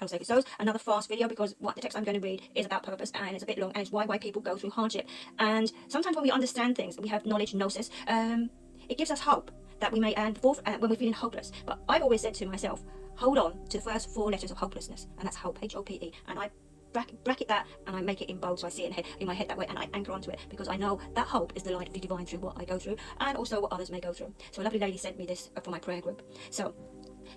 how to say it. So another fast video, because what the text I'm going to read is about purpose, and it's a bit long, and it's why people go through hardship. And sometimes when we understand things, we have knowledge, gnosis, it gives us hope that we may, and when we're feeling hopeless. But I've always said to myself, hold on to the first 4 letters of hopelessness, and that's hope, H-O-P-E. And I bracket that, and I make it in bold, so I see it in my head that way, and I anchor onto it, because I know that hope is the light of the divine through what I go through, and also what others may go through. So a lovely lady sent me this for my prayer group. So,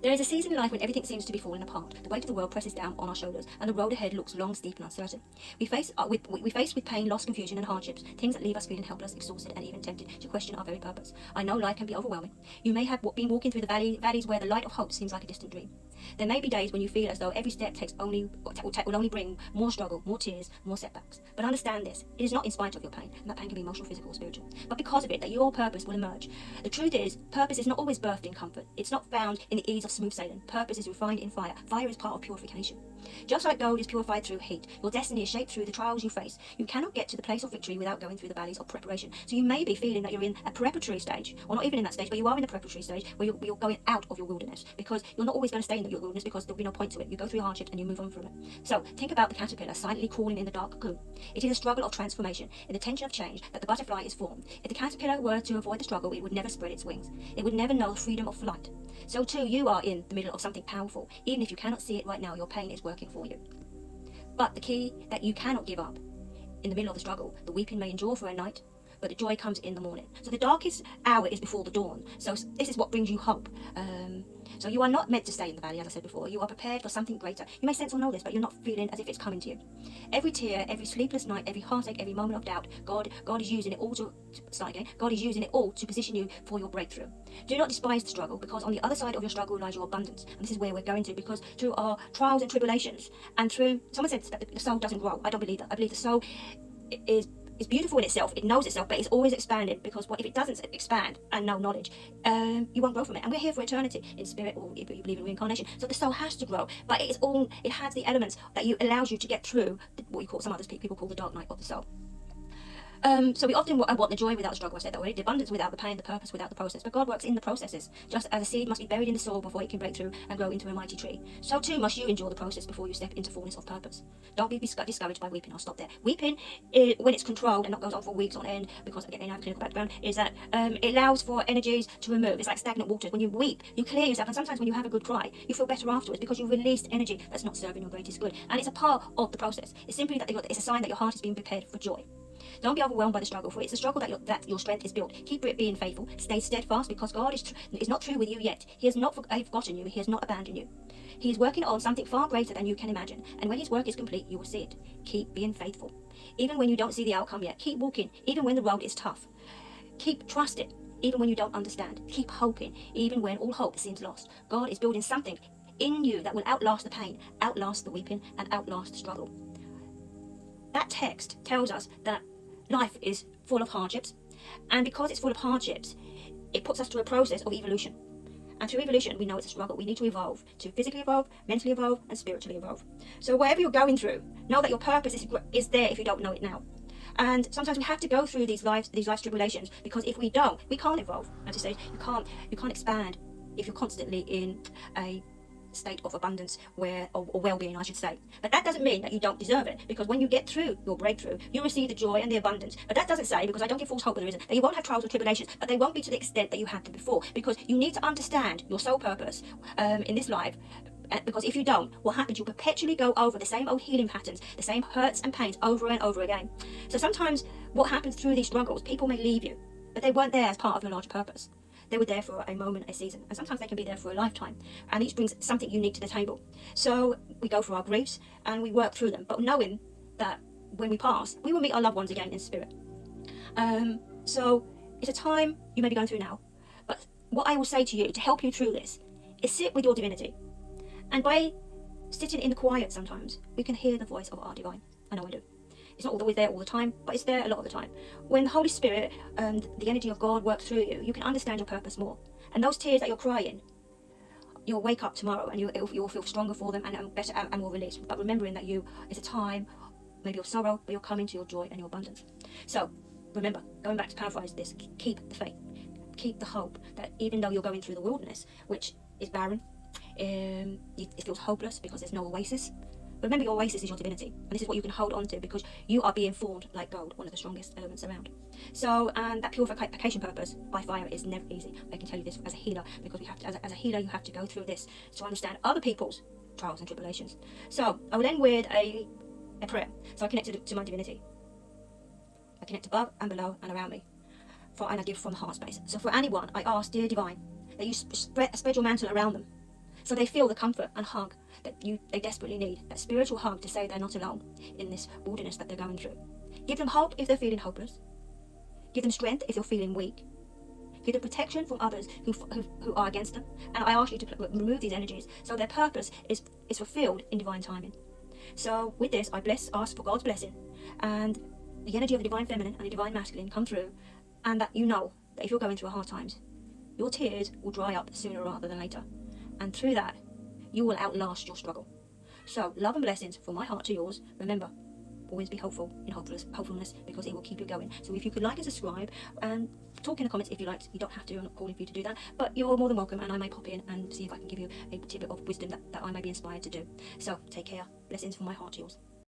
there is a season in life when everything seems to be falling apart. The weight of the world presses down on our shoulders, and the road ahead looks long, steep, and uncertain. We face with pain, loss, confusion, and hardships, things that leave us feeling helpless, exhausted, and even tempted to question our very purpose. I know life can be overwhelming. You may have been walking through the valleys where the light of hope seems like a distant dream. There may be days when you feel as though every step will only bring more struggle, more tears, more setbacks. But understand this: it is not in spite of your pain, and that pain can be emotional, physical, or spiritual, but because of it that your purpose will emerge. The truth is, purpose is not always birthed in comfort. It's not found in the ease of smooth sailing. Purpose is refined in fire. Fire is part of purification. Just like gold is purified through heat, your destiny is shaped through the trials you face. You cannot get to the place of victory without going through the valleys of preparation. So you may be feeling that you're in a preparatory stage, or not even in that stage, but you are in the preparatory stage where you're going out of your wilderness, because you're not always going to stay in your wilderness, because there'll be no point to it. You go through hardships and you move on from it. So think about the caterpillar silently crawling in the dark cocoon. It is a struggle of transformation, in the tension of change, that the butterfly is formed. If the caterpillar were to avoid the struggle, it would never spread its wings. It would never know the freedom of flight. So too, you are in the middle of something powerful. Even if you cannot see it right now, your pain is working for you. But the key that you cannot give up. In the middle of the struggle, the weeping may endure for a night, but the joy comes in the morning. So the darkest hour is before the dawn. So this is what brings you hope. So you are not meant to stay in the valley, as I said before. You are prepared for something greater. You may sense or know this, but you're not feeling as if it's coming to you. Every tear, every sleepless night, every heartache, every moment of doubt, God is using it all God is using it all to position you for your breakthrough. Do not despise the struggle, because on the other side of your struggle lies your abundance. And this is where we're going to, because through our trials and tribulations, and through, someone said that the soul doesn't grow. I don't believe that. I believe the soul is beautiful in itself, it knows itself, but it's always expanded, because if it doesn't expand and know knowledge, you won't grow from it. And we're here for eternity in spirit, or if you believe in reincarnation. So the soul has to grow, but it has the elements that allows you to get through what some other people call the dark night of the soul. So we often want the joy without the struggle. I said that already. The abundance without the pain, the purpose without the process. But God works in the processes. Just as a seed must be buried in the soil before it can break through and grow into a mighty tree, so too must you endure the process before you step into fullness of purpose. Don't be discouraged by weeping. I'll stop there. Weeping, when it's controlled and not goes on for weeks on end, because again, I have a clinical background, is that it allows for energies to remove. It's like stagnant waters. When you weep, you clear yourself, and sometimes when you have a good cry, you feel better afterwards, because you've released energy that's not serving your greatest good. And it's a part of the process. It's simply that it's a sign that your heart is being prepared for joy. Don't be overwhelmed by the struggle, for it's the struggle that your strength is built. Keep being faithful. Stay steadfast, because God is not through with you yet. He has not forgotten you. He has not abandoned you. He is working on something far greater than you can imagine. And when his work is complete, you will see it. Keep being faithful. Even when you don't see the outcome yet, keep walking. Even when the road is tough. Keep trusting, even when you don't understand. Keep hoping, even when all hope seems lost. God is building something in you that will outlast the pain, outlast the weeping, and outlast the struggle. That text tells us that life is full of hardships, and because it's full of hardships, it puts us through a process of evolution. And through evolution, we know it's a struggle. We need to evolve, to physically evolve, mentally evolve, and spiritually evolve. So whatever you're going through, know that your purpose is there if you don't know it now. And sometimes we have to go through these life tribulations, because if we don't, we can't evolve. As I say, you can't expand if you're constantly in a state of abundance or well-being, I should say. But that doesn't mean that you don't deserve it, because when you get through your breakthrough, you receive the joy and the abundance. But that doesn't say, because I don't give false hope, there isn't, that you won't have trials or tribulations, but they won't be to the extent that you had them before, because you need to understand your sole purpose in this life. Because if you don't, what happens? You perpetually go over the same old healing patterns, the same hurts and pains over and over again. So sometimes what happens through these struggles, people may leave you, but they weren't there as part of your larger purpose. They were there for a moment, a season, and sometimes they can be there for a lifetime, and each brings something unique to the table. So we go through our griefs and we work through them, but knowing that when we pass, we will meet our loved ones again in spirit. So it's a time you may be going through now, but what I will say to you to help you through this is sit with your divinity, and by sitting in the quiet, sometimes we can hear the voice of our divine. I know I do. It's not always there all the time, but it's there a lot of the time. When the Holy Spirit and the energy of God work through you, you can understand your purpose more. And those tears that you're crying, you'll wake up tomorrow and you'll feel stronger for them and better and more released. But remembering that it's a time maybe of sorrow, but you're coming to your joy and your abundance. So remember, going back to paraphrase this, keep the faith, keep the hope that even though you're going through the wilderness, which is barren, It feels hopeless because there's no oasis. But remember, your oasis is your divinity, and this is what you can hold on to because you are being formed like gold, one of the strongest elements around. So, and that purification purpose by fire is never easy. I can tell you this as a healer, because we have to, as a healer, you have to go through this to understand other people's trials and tribulations. So, I will end with a prayer. So I connect to my divinity. I connect above and below and around me, and I give from the heart space. So for anyone, I ask, dear divine, that you spread your mantle around them, so they feel the comfort and hug that they desperately need, that spiritual hug to say they're not alone in this wilderness that they're going through. Give them hope if they're feeling hopeless. Give them strength if you're feeling weak. Give them protection from others who are against them. And I ask you to remove these energies so their purpose is fulfilled in divine timing. So with this, I ask for God's blessing and the energy of the divine feminine and the divine masculine come through, and that you know that if you're going through hard times, your tears will dry up sooner rather than later. And through that, you will outlast your struggle. So, love and blessings from my heart to yours. Remember, always be hopeful in hopefulness, because it will keep you going. So if you could like and subscribe, and talk in the comments if you like. You don't have to, I'm not calling for you to do that, but you're more than welcome, and I may pop in and see if I can give you a tidbit of wisdom that I may be inspired to do. So, take care. Blessings from my heart to yours.